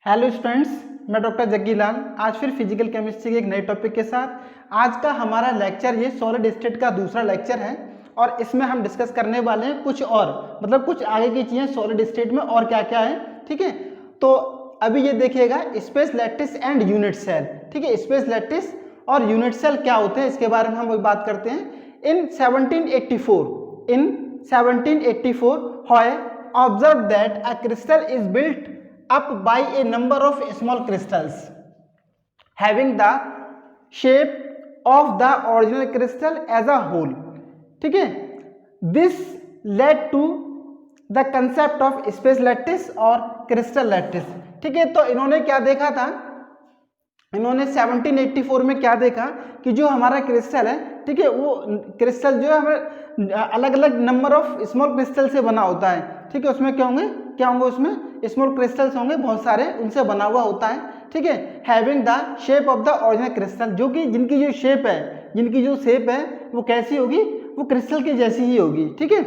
Hello students, मैं doctor Jaggi लाल आज फिर फिजिकल केमिस्ट्री के एक नए टॉपिक के साथ। आज का हमारा लेक्चर ये सॉलिड स्टेट का दूसरा लेक्चर है और इसमें हम डिस्कस करने वाले हैं कुछ और कुछ आगे की चीज़ें सॉलिड स्टेट में और क्या क्या है। ठीक है, तो अभी ये देखिएगा space lattice and unit cell. ठीक है, स्पेस लैटिस और यूनिट सेल क्या होते हैं इसके बारे में हम बात करते हैं। इन 1784 Hoy observed that a crystal is built up by a number of small crystals having the shape of the original crystal as a whole. ठीक है, this led to the concept of space lattice और crystal lattice. ठीक है, तो इन्होंने क्या देखा था, इन्होंने 1784 में क्या देखा कि जो हमारा क्रिस्टल है, ठीक है, वो क्रिस्टल जो है हमें अलग अलग नंबर ऑफ स्मॉल क्रिस्टल से बना होता है। ठीक है, उसमें क्या होंगे उसमें स्मॉल क्रिस्टल्स होंगे बहुत सारे, उनसे बना हुआ होता है। ठीक है, having the shape of the original crystal, जो कि जिनकी जो शेप है वो कैसी होगी, वो क्रिस्टल की जैसी ही होगी। ठीक है,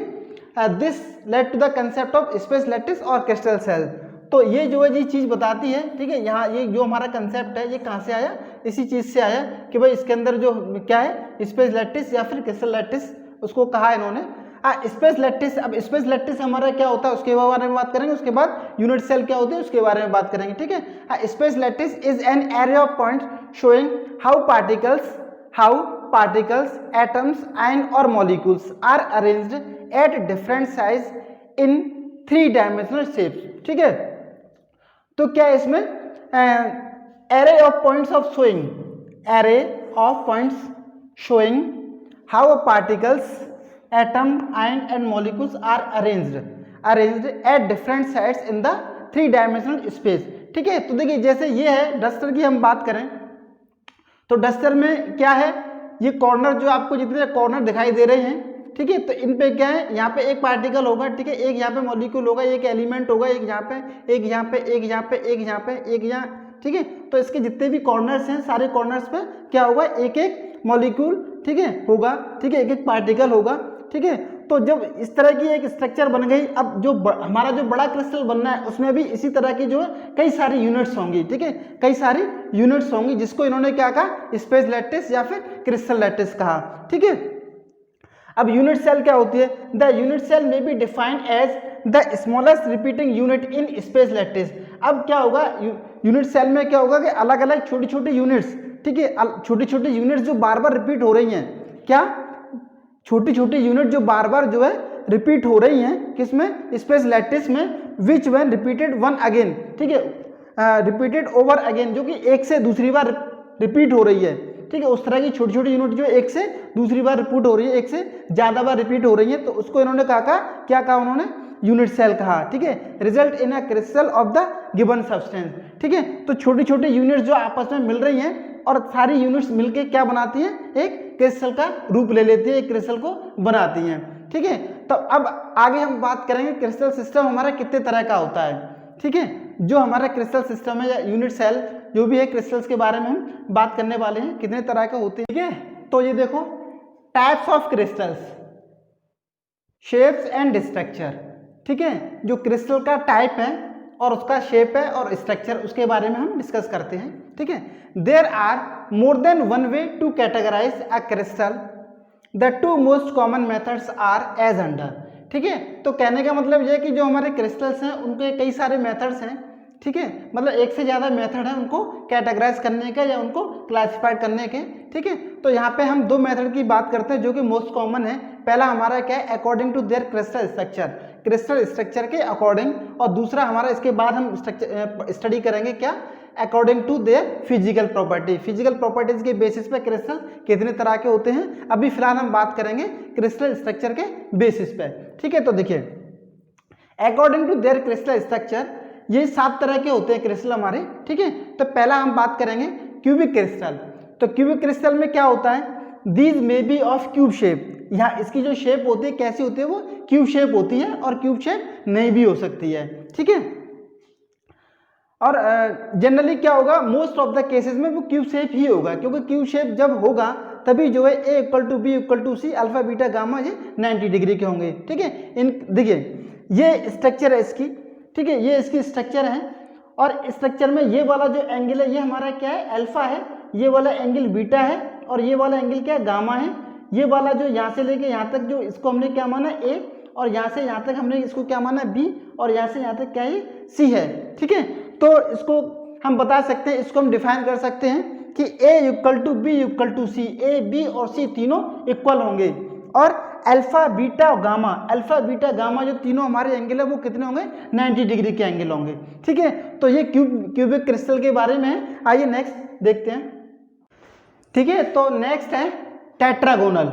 this lead to the concept of space lattice और क्रिस्टल सेल। तो ये जो है ये चीज़ बताती है, ठीक है, यहाँ ये जो हमारा कंसेप्ट है ये कहाँ से आया, इसी चीज़ से आया कि भाई इसके अंदर जो क्या है स्पेस लैटिस या फिर क्रिस्टल लैटिस उसको कहा इन्होंने। स्पेस लैटिस, अब स्पेस लैटिस हमारा क्या होता है उसके बारे में बात करेंगे, उसके बाद यूनिट सेल क्या होती है उसके बारे में बात करेंगे। ठीक है, space lattice is an area of point showing how particles atoms ion और molecules are arranged at different size in 3 dimensional shapes. ठीक है, तो क्या है इसमें array of points showing how particles atom ion and molecules are arranged at different sides in the 3 dimensional space. ठीक है, तो देखिए जैसे ये है डस्टर की हम बात करें तो डस्टर में क्या है, ये कॉर्नर जो आपको जितने कॉर्नर दिखाई दे रहे हैं, ठीक है, तो इन पे क्या है, यहाँ पे एक पार्टिकल होगा, ठीक है, एक यहाँ पे मॉलिक्यूल होगा, एक एलिमेंट होगा, एक यहाँ पे, एक यहाँ पे, एक यहाँ पे, एक यहाँ पे, एक यहाँ। ठीक है, तो इसके जितने भी कॉर्नर्स हैं सारे कॉर्नर्स पे क्या होगा, एक एक मॉलिक्यूल, ठीक है, होगा, ठीक है, एक एक पार्टिकल होगा। ठीक है, तो जब इस तरह की एक स्ट्रक्चर बन गई, अब जो हमारा जो बड़ा क्रिस्टल बनना है उसमें भी इसी तरह की जो है कई सारी यूनिट्स होंगी। ठीक है, कई सारी यूनिट्स होंगी जिसको इन्होंने क्या कहा, स्पेस लैटिस या फिर क्रिस्टल लैटिस कहा। ठीक है, अब यूनिट सेल क्या होती है, the unit cell may be defined as the smallest repeating unit in space lattice. अब क्या होगा, यूनिट सेल में क्या होगा कि अलग अलग छोटी छोटी यूनिट्स, ठीक है, छोटी छोटी यूनिट्स जो बार बार रिपीट हो रही हैं, क्या छोटी छोटी यूनिट जो बार बार जो है रिपीट हो रही हैं, किसमें, स्पेस लैटिस में, विच व्हेन रिपीटेड वन अगेन, ठीक है, रिपीटेड ओवर अगेन, जो कि एक से दूसरी बार रिपीट हो रही है। ठीक है, उस तरह की छोटी छोटी यूनिट जो एक से दूसरी बार रिपीट हो रही है, एक से ज़्यादा बार रिपीट हो रही है, तो उसको इन्होंने क्या कहा उन्होंने, यूनिट सेल कहा। ठीक है, result in a crystal of the given substance. ठीक है, तो छोटी छोटी यूनिट्स जो आपस में मिल रही हैं और सारी यूनिट्स मिलके क्या बनाती हैं, एक क्रिस्टल का रूप ले लेती है, एक क्रिस्टल को बनाती हैं। ठीक है, तो अब आगे हम बात करेंगे क्रिस्टल सिस्टम हमारा कितने तरह का होता है। ठीक है, जो हमारा क्रिस्टल सिस्टम है या यूनिट सेल जो भी है, क्रिस्टल्स के बारे में हम बात करने वाले हैं, कितने तरह के होते हैं। ठीक है, तो ये देखो types of crystals, shapes and structure. ठीक है, जो क्रिस्टल का टाइप है और उसका शेप है और स्ट्रक्चर, उसके बारे में हम डिस्कस करते हैं। ठीक है, there are more than one way to categorise a crystal, the 2 most common methods are as under. ठीक है, तो कहने का मतलब यह है कि जो हमारे क्रिस्टल्स हैं उनके कई सारे मेथड्स हैं। ठीक है, मतलब एक से ज़्यादा मेथड है उनको कैटेगराइज करने के या उनको क्लासिफाइड करने के। ठीक है, तो यहाँ पे हम 2 मेथड की बात करते हैं जो कि मोस्ट कॉमन है। पहला हमारा क्या है, according to their crystal structure के अकॉर्डिंग, और दूसरा हमारा इसके बाद हम स्टडी करेंगे क्या, according to their physical properties के बेसिस पे क्रिस्टल कितने तरह के होते हैं। अभी फिलहाल हम बात करेंगे क्रिस्टल स्ट्रक्चर के बेसिस पे। ठीक है, तो देखिए according to their crystal structure, ये 7 तरह के होते हैं क्रिस्टल हमारे। ठीक है, तो पहला हम बात करेंगे क्यूबिक क्रिस्टल। तो क्यूबिक क्रिस्टल में क्या होता है, these may be of cube shape. यहाँ इसकी जो शेप होती है कैसी होती है, वो क्यूब शेप होती है और क्यूब शेप नहीं भी हो सकती है। ठीक है, और जनरली क्या होगा, मोस्ट ऑफ द केसेस में वो क्यूब शेप ही होगा, क्योंकि क्यूब शेप जब होगा तभी जो है A = B = C alpha beta gamma ये 90 डिग्री के होंगे। ठीक है, इन देखिए ये स्ट्रक्चर है इसकी, ठीक है, ये इसकी स्ट्रक्चर है और स्ट्रक्चर में ये वाला जो एंगल है ये हमारा क्या है, अल्फा है, ये वाला एंगल बीटा है, और ये वाला एंगल क्या है, गामा है। ये वाला जो यहाँ से लेके यहाँ तक जो इसको हमने क्या माना ए, और यहाँ से यहाँ तक हमने इसको क्या माना बी, और यहाँ से यहाँ तक क्या है सी है। ठीक है, तो इसको हम बता सकते हैं, इसको हम डिफाइन कर सकते हैं कि A equal to B equal to C, A B और सी तीनों इक्वल होंगे, और अल्फा बीटा और गामा, अल्फा बीटा गामा जो तीनों हमारे एंगल है वो कितने होंगे, 90 डिग्री के एंगल होंगे। ठीक है, तो ये क्यूबिक क्रिस्टल के बारे में है। आइए नेक्स्ट देखते हैं। ठीक है, तो नेक्स्ट है tetragonal.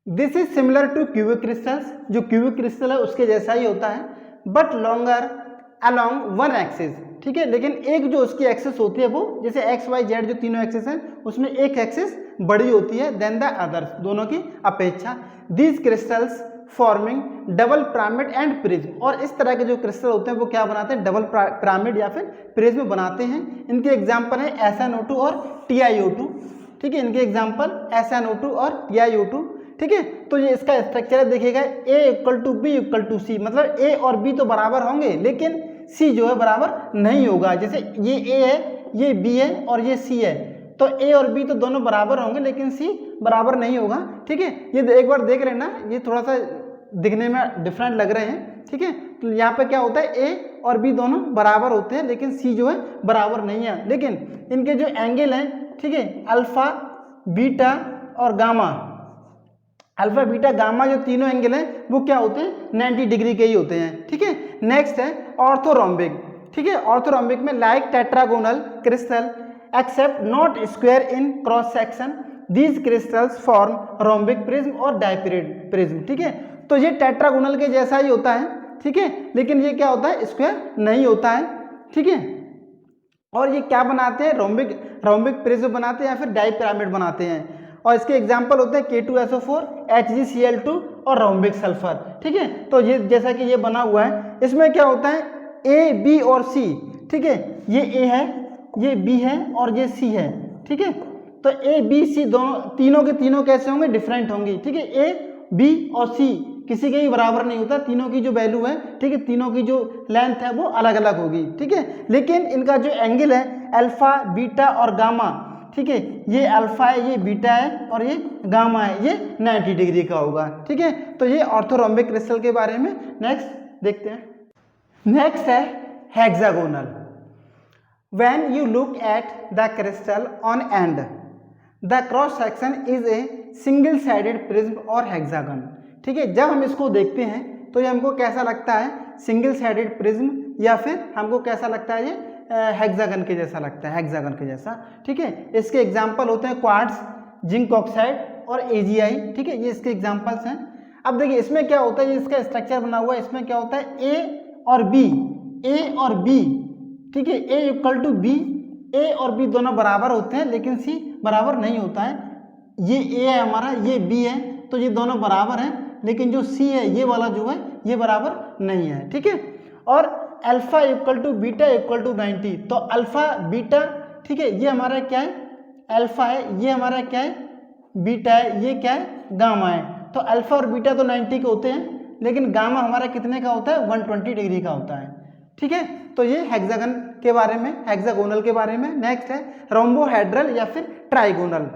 This is similar to cubic crystals, जो क्यूबिक क्रिस्टल है उसके जैसा ही होता है, but longer along one axis. ठीक है, लेकिन एक जो उसकी एक्सिस होती है वो जैसे एक्स वाई जेड जो तीनों एक्सिस हैं उसमें एक एक्सिस बड़ी होती है देन द अदर्स, दोनों की अपेक्षा। These crystals forming double pyramid and prism, और इस तरह के जो क्रिस्टल होते हैं वो क्या बनाते हैं, डबल पिरामिड या फिर प्रिज्म बनाते हैं। इनके एग्जाम्पल है SnO2 और TiO2। ठीक है, इनके एग्जाम्पल SnO2 और TiO2। ठीक है, तो ये इसका स्ट्रक्चर है, देखिएगा A equal to B equal to C, मतलब A और B तो बराबर होंगे लेकिन C जो है बराबर नहीं होगा। जैसे ये A है, ये B है और ये C है, तो A और B तो दोनों बराबर होंगे लेकिन C बराबर नहीं होगा। ठीक है, ये एक बार देख लेना, ये थोड़ा सा दिखने में डिफरेंट लग रहे हैं। ठीक है, तो यहाँ पे क्या होता है, A और B दोनों बराबर होते हैं लेकिन C जो है बराबर नहीं है। लेकिन इनके जो एंगल हैं, ठीक है, अल्फा बीटा और गामा, अल्फा बीटा गामा जो तीनों एंगल हैं वो क्या होते हैं, 90 डिग्री के ही होते हैं। ठीक है, नेक्स्ट है ऑर्थोरोम्बिक। ठीक है, ऑर्थोरोम्बिक में like tetragonal crystal except not square in cross section, these crystals form rhombic prism और डाइपिरिड प्रिज्म। ठीक है, तो ये टेट्रागोनल के जैसा ही होता है। ठीक है, लेकिन ये क्या होता है, स्क्वायर नहीं होता है। ठीक है, और ये क्या बनाते हैं, रोम्बिक प्रिज्म बनाते हैं या फिर डाई पिरामिड बनाते हैं, और इसके एग्जाम्पल होते हैं K2SO4, HgCl2 और रोम्बिक सल्फर। ठीक है, तो ये जैसा कि ये बना हुआ है, इसमें क्या होता है A, B और C। ठीक है, ये A है, ये B है और ये C है। ठीक है, तो A, B, C दोनों तीनों के तीनों कैसे होंगे, डिफरेंट होंगी। ठीक है, A, B और C किसी के भी बराबर नहीं होता, तीनों की जो वैल्यू है, ठीक है, तीनों की जो लेंथ है वो अलग अलग होगी। ठीक है, लेकिन इनका जो एंगल है अल्फा बीटा और गामा, ठीक है, ये अल्फा है, ये बीटा है और ये गामा है, ये 90 डिग्री का होगा। ठीक है, तो ये ऑर्थोरोम्बिक क्रिस्टल के बारे में नेक्स्ट देखते हैं। नेक्स्ट है hexagonal. When you look at the crystal on and the cross section is a single sided prism और हेक्सागन। ठीक है, जब हम इसको देखते हैं तो ये हमको कैसा लगता है, सिंगल साइडेड प्रिज्म, या फिर हमको कैसा लगता है, ये हेक्सागन के जैसा लगता है, हेक्सागन के जैसा। ठीक है, इसके एग्जाम्पल होते हैं क्वार्ट्ज, जिंक ऑक्साइड और AgI। ठीक है, ये इसके एग्जाम्पल्स हैं। अब देखिए इसमें क्या होता है, ये इसका स्ट्रक्चर बना हुआ है, इसमें क्या होता है A और B, A और B। ठीक है, A equal to B, A और B दोनों बराबर होते हैं लेकिन C बराबर नहीं होता है। ये A है हमारा, ये B है, तो ये दोनों बराबर हैं, लेकिन जो C है ये वाला जो है ये बराबर नहीं है। ठीक है, और alpha equal to beta equal to 90, तो अल्फा बीटा, ठीक है, ये हमारा क्या है, अल्फा है, ये हमारा क्या है, बीटा है, ये क्या है, गामा है। तो अल्फा और बीटा तो 90 के होते हैं लेकिन गामा हमारा कितने का होता है, 120 डिग्री का होता है। ठीक है, तो ये हेक्सागन के बारे में, हेक्सागोनल के बारे में। नेक्स्ट है रोम्बोहेड्रल या फिर trigonal.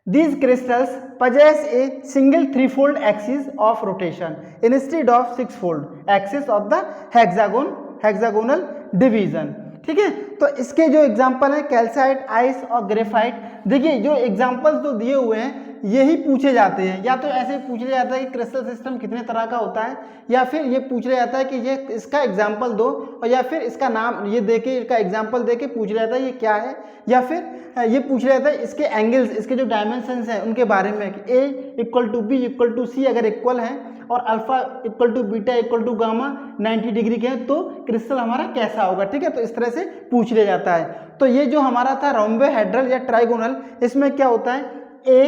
These crystals possess a single threefold axis of rotation instead of sixfold axis of the hexagonal division। ठीक है, तो इसके जो एग्जाम्पल है कैल्साइट, आइस और ग्रेफाइट। देखिए जो एग्जाम्पल्स जो दिए हुए हैं यही पूछे जाते हैं, या तो ऐसे पूछ लिया जाता है कि क्रिस्टल सिस्टम कितने तरह का होता है, या फिर ये पूछ लिया जाता है कि ये इसका एग्जाम्पल दो, और या फिर इसका नाम ये देके, इसका एग्जाम्पल देके पूछ लिया जाता है ये क्या है, या फिर ये पूछ लिया जाता है इसके एंगल्स, इसके जो डायमेंशंस हैं उनके बारे में, कि A equal to B equal to C अगर इक्वल है और alpha equal to beta equal to gamma 90 degree के हैं तो क्रिस्टल हमारा कैसा होगा। ठीक है, तो इस तरह से पूछ लिया जाता है। तो ये जो हमारा था रोम्बोहेड्रल या ट्राइगोनल, इसमें क्या होता है, A,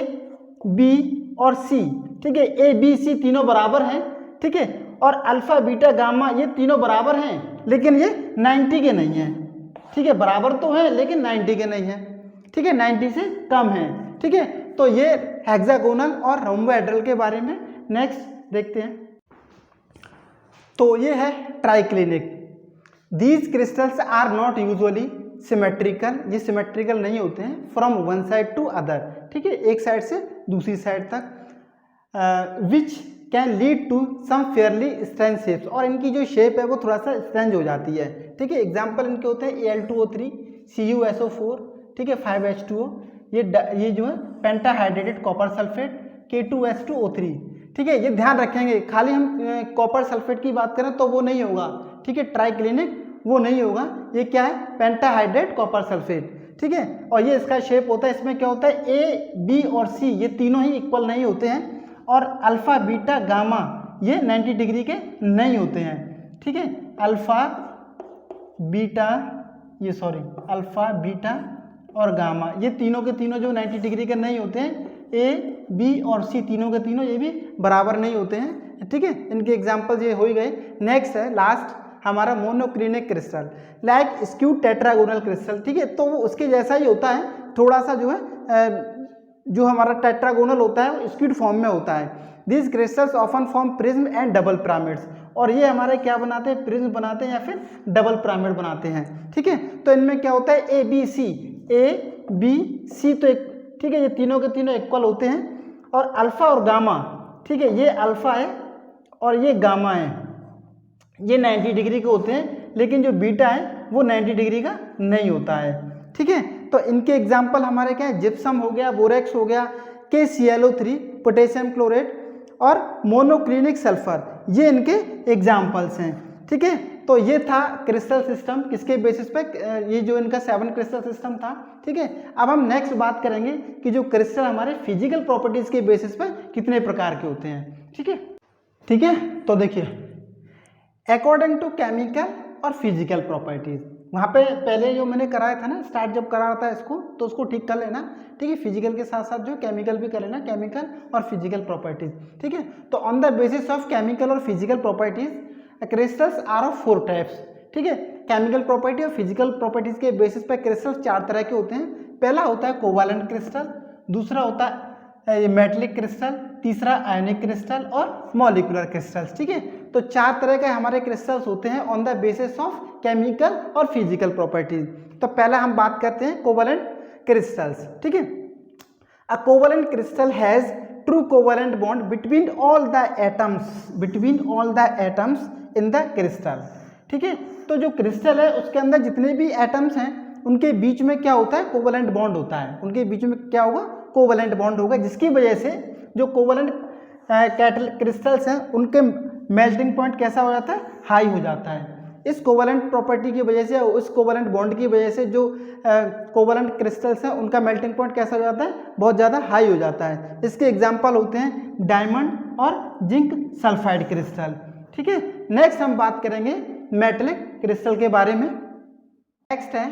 B और C। ठीक है, A, B, C तीनों बराबर हैं। ठीक है, और अल्फा बीटा गामा ये तीनों बराबर हैं लेकिन ये 90 के नहीं हैं। ठीक है, बराबर तो है लेकिन 90 के नहीं है। ठीक है, 90 से कम है। ठीक है, तो ये हेक्सागोनल और रोम्बोहेड्रल के बारे में। नेक्स्ट देखते हैं, तो ये है triclinic. These crystals are not usually symmetrical, ये सिमेट्रिकल नहीं होते हैं, from one side to other, ठीक है, एक साइड से दूसरी साइड तक, which can lead to some fairly strange shapes, और इनकी जो शेप है वो थोड़ा सा स्ट्रेंज हो जाती है, ठीक है। एग्जाम्पल इनके होते हैं Al2O3, CuSO4, ठीक है, 5H2O, ये जो है पेंटाहाइड्रेटेड कॉपर सल्फेट, K2S2O3, ठीक है। ये ध्यान रखेंगे, खाली हम कॉपर सल्फेट की बात करें तो वो नहीं होगा, ठीक है, ट्राइक्लिनिक वो नहीं होगा, ये क्या है, पेंटाहाइड्रेट कॉपर सल्फेट, ठीक है। और ये इसका शेप होता है, इसमें क्या होता है, A, B और C ये तीनों ही इक्वल नहीं होते हैं, और अल्फा बीटा गामा ये 90 डिग्री के नहीं होते हैं, ठीक है। अल्फा बीटा अल्फा बीटा और गामा ये तीनों के तीनों जो 90 डिग्री के नहीं होते हैं, A, B और C तीनों के तीनों ये भी बराबर नहीं होते हैं, ठीक है। इनके एग्जाम्पल ये हो ही गए। नेक्स्ट है लास्ट हमारा monoclinic crystal, like skew tetragonal crystal, ठीक है, तो वो उसके जैसा ही होता है, थोड़ा सा जो है जो हमारा टेट्रागोनल होता है वो स्क्यूड फॉर्म में होता है। This crystals often form prism and double pyramids, और ये हमारे क्या बनाते हैं, प्रिज्म बनाते हैं या फिर डबल पिरामिड बनाते हैं, ठीक है। तो इनमें क्या होता है, A B C तो एक, ठीक है, ये तीनों के तीनों इक्वल होते हैं, और अल्फा और गामा, ठीक है, ये अल्फा है और ये गामा है, ये 90 डिग्री के होते हैं, लेकिन जो बीटा है वो 90 डिग्री का नहीं होता है, ठीक है। तो इनके एग्जाम्पल हमारे क्या है, जिप्सम हो गया, बोरेक्स हो गया, KClO3, पोटेशियम क्लोरेट और मोनोक्लिनिक सल्फर, ये इनके एग्जाम्पल्स हैं, ठीक है। तो ये था क्रिस्टल सिस्टम, किसके बेसिस पे, ये जो इनका 7 क्रिस्टल सिस्टम था, ठीक है। अब हम नेक्स्ट बात करेंगे कि जो क्रिस्टल हमारे फिजिकल प्रॉपर्टीज के बेसिस पे कितने प्रकार के होते हैं, ठीक है, ठीक है। तो देखिए अकॉर्डिंग टू केमिकल और फिजिकल प्रॉपर्टीज, वहाँ पे पहले जो मैंने कराया था ना, स्टार्ट जब करा रहा था इसको, तो उसको ठीक कर लेना, ठीक है। फिजिकल के साथ साथ जो केमिकल भी कर लेना, केमिकल और फिजिकल प्रॉपर्टीज, ठीक है। तो on the basis of chemical और physical properties crystals are of 4 types, ठीक है। केमिकल प्रॉपर्टी और फिजिकल प्रॉपर्टीज के बेसिस पे क्रिस्टल्स 4 तरह के होते हैं। पहला होता है कोवालेंट क्रिस्टल, दूसरा होता है मेटलिक क्रिस्टल, तीसरा आयनिक क्रिस्टल और मॉलिक्यूलर क्रिस्टल्स, ठीक है। तो 4 तरह के हमारे क्रिस्टल्स होते हैं on the basis of chemical और फिजिकल प्रॉपर्टीज। तो पहला हम बात करते हैं कोवेलेंट क्रिस्टल्स, ठीक है। अ covalent crystal has true covalent bond between all the atoms in the crystal, ठीक है। तो जो क्रिस्टल है उसके अंदर जितने भी एटम्स हैं उनके बीच में क्या होता है, कोवेलेंट बॉन्ड होता है, उनके बीच में क्या होगा, कोवेलेंट बॉन्ड होगा, जिसकी वजह से जो कोवेलेंट क्रिस्टल्स हैं उनके मेल्टिंग पॉइंट कैसा हो जाता है, हाई हो जाता है। इस कोवेलेंट प्रॉपर्टी की वजह से, उस कोवेलेंट बॉन्ड की वजह से जो कोवेलेंट क्रिस्टल्स हैं उनका मेल्टिंग पॉइंट कैसा हो जाता है, बहुत ज़्यादा हाई हो जाता है। इसके एग्जाम्पल होते हैं डायमंड और जिंक सल्फाइड क्रिस्टल, ठीक है। नेक्स्ट हम बात करेंगे मेटलिक क्रिस्टल के बारे में। नेक्स्ट है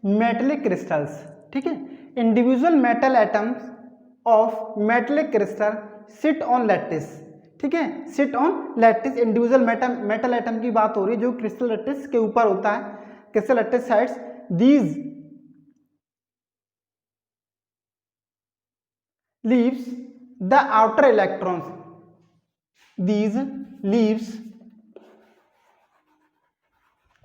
मेटलिक क्रिस्टल्स, ठीक है। Individual metal atoms of metallic crystal sit on lattice, ठीक है, sit on lattice. Individual metal atom की बात हो रही है जो क्रिस्टल लैटिस के ऊपर होता है, crystal lattice sides, these leaves the outer electrons, these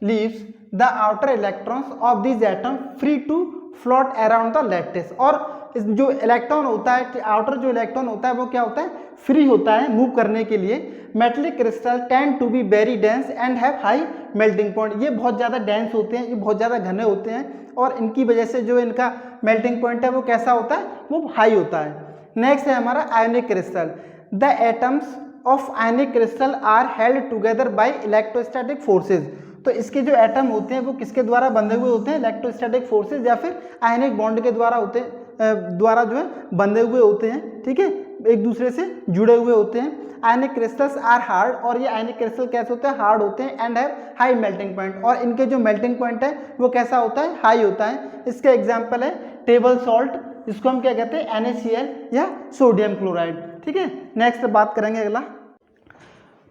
leaves the outer electrons of these atom free to float around the lattice। और जो इलेक्ट्रॉन होता है, आउटर जो इलेक्ट्रॉन होता है वो क्या होता है, फ्री होता है मूव करने के लिए। Metallic crystal tend to be very dense and have high melting point, ये बहुत ज़्यादा डेंस होते हैं, ये बहुत ज़्यादा घने होते हैं, और इनकी वजह से जो इनका मेल्टिंग पॉइंट है वो कैसा होता है, वो हाई होता है। नेक्स्ट है हमारा ionic crystal. The atoms of ionic crystal are held together by electrostatic forces. तो इसके जो एटम होते हैं वो किसके द्वारा बंधे हुए होते हैं, इलेक्ट्रोस्टैटिक फोर्सेज या फिर आयनिक बॉन्ड के द्वारा होते हैं, द्वारा जो है बंधे हुए होते हैं, ठीक है, एक दूसरे से जुड़े हुए होते हैं। आयनिक क्रिस्टल्स आर हार्ड, और ये आयनिक क्रिस्टल कैसे होते हैं, हार्ड होते हैं, and have high melting point, और इनके जो मेल्टिंग पॉइंट है वो कैसा होता है, हाई होता है। इसके एग्जाम्पल है टेबल सॉल्ट, इसको हम क्या कहते हैं, NaCl या सोडियम क्लोराइड, ठीक है। नेक्स्ट बात करेंगे अगला,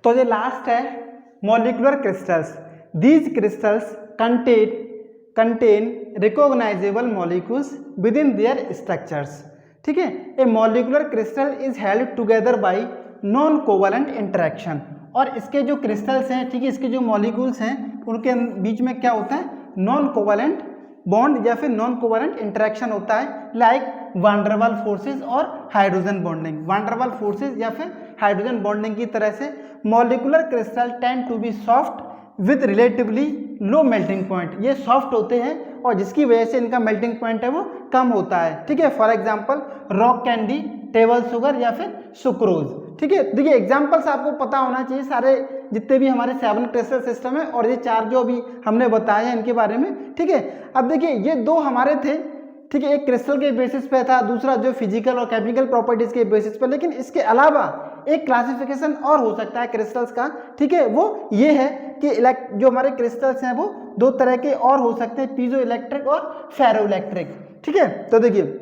तो ये लास्ट है molecular crystals. These crystals contain recognisable molecules within their structures, ठीक है। A molecular crystal is held together by non covalent interaction, और इसके जो क्रिस्टल्स हैं, ठीक है, इसके जो मॉलिक्यूल्स हैं उनके बीच में क्या होता है, नॉन कोवैलेंट बॉन्ड या फिर नॉन कोवैलेंट इंटरेक्शन होता है, like van der Waals forces और hydrogen bonding. Van der Waals forces या फिर हाइड्रोजन बॉन्डिंग की तरह से molecular crystal tend to be soft with relatively low melting point. ये सॉफ्ट होते हैं और जिसकी वजह से इनका मेल्टिंग पॉइंट है वो कम होता है, ठीक है। For example rock candy, table sugar या फिर सुक्रोज, ठीक है। देखिए एग्जांपल्स आपको पता होना चाहिए सारे जितने भी हमारे 7 क्रिस्टल सिस्टम है और ये 4 जो अभी हमने बताया है इनके बारे में, ठीक है। अब देखिए ये 2 हमारे थे, ठीक है, एक क्रिस्टल के बेसिस पे था, दूसरा जो फिजिकल और केमिकल प्रॉपर्टीज के बेसिस पे। लेकिन इसके अलावा एक क्लासिफिकेशन और हो सकता है क्रिस्टल्स का, ठीक है, वो ये है कि जो हमारे क्रिस्टल्स हैं वो 2 तरह के और हो सकते हैं, पीजो इलेक्ट्रिक और फेरो इलेक्ट्रिक, ठीक है। तो देखिए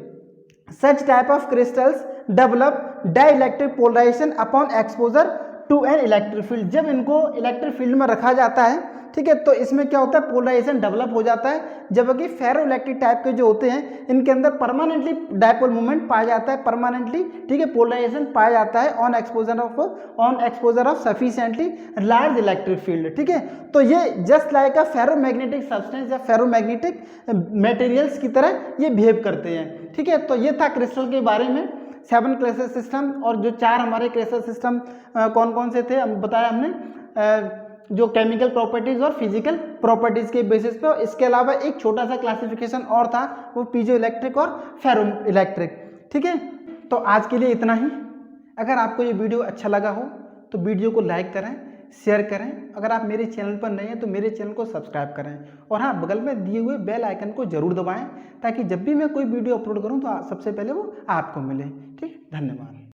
such type of crystals develop dielectric polarisation upon exposure to an electric field. जब इनको इलेक्ट्रिक फील्ड में रखा जाता है, ठीक है, तो इसमें क्या होता है, पोलराइजेशन डेवलप हो जाता है, जबकि फेरो इलेक्ट्रिक टाइप के जो होते हैं इनके अंदर परमानेंटली डायपोल मूवमेंट पाया जाता है, परमानेंटली, ठीक है, पोलराइजेशन पाया जाता है on exposure of sufficiently large electric field, ठीक है। तो ये just like a ferromagnetic substance या फेरोमैग्नेटिक मटेरियल्स की तरह ये बिहेव करते हैं, ठीक है। तो ये था क्रिस्टल के बारे में, 7 क्रिस्टल सिस्टम। और जो 4 हमारे क्रिस्टल सिस्टम कौन कौन से थे हम बताया हमने, जो केमिकल प्रॉपर्टीज और फिजिकल प्रॉपर्टीज के बेसिस पे। इसके अलावा एक छोटा सा क्लासिफिकेशन और था, वो पीजो इलेक्ट्रिक और फेरो इलेक्ट्रिक, ठीक है। तो आज के लिए इतना ही। अगर आपको ये वीडियो अच्छा लगा हो तो वीडियो को लाइक करें, शेयर करें। अगर आप मेरे चैनल पर नए हैं तो मेरे चैनल को सब्सक्राइब करें और हाँ, बगल में दिए हुए बेल आइकन को जरूर दबाएं ताकि जब भी मैं कोई वीडियो अपलोड करूं तो सबसे पहले वो आपको मिले, ठीक। धन्यवाद।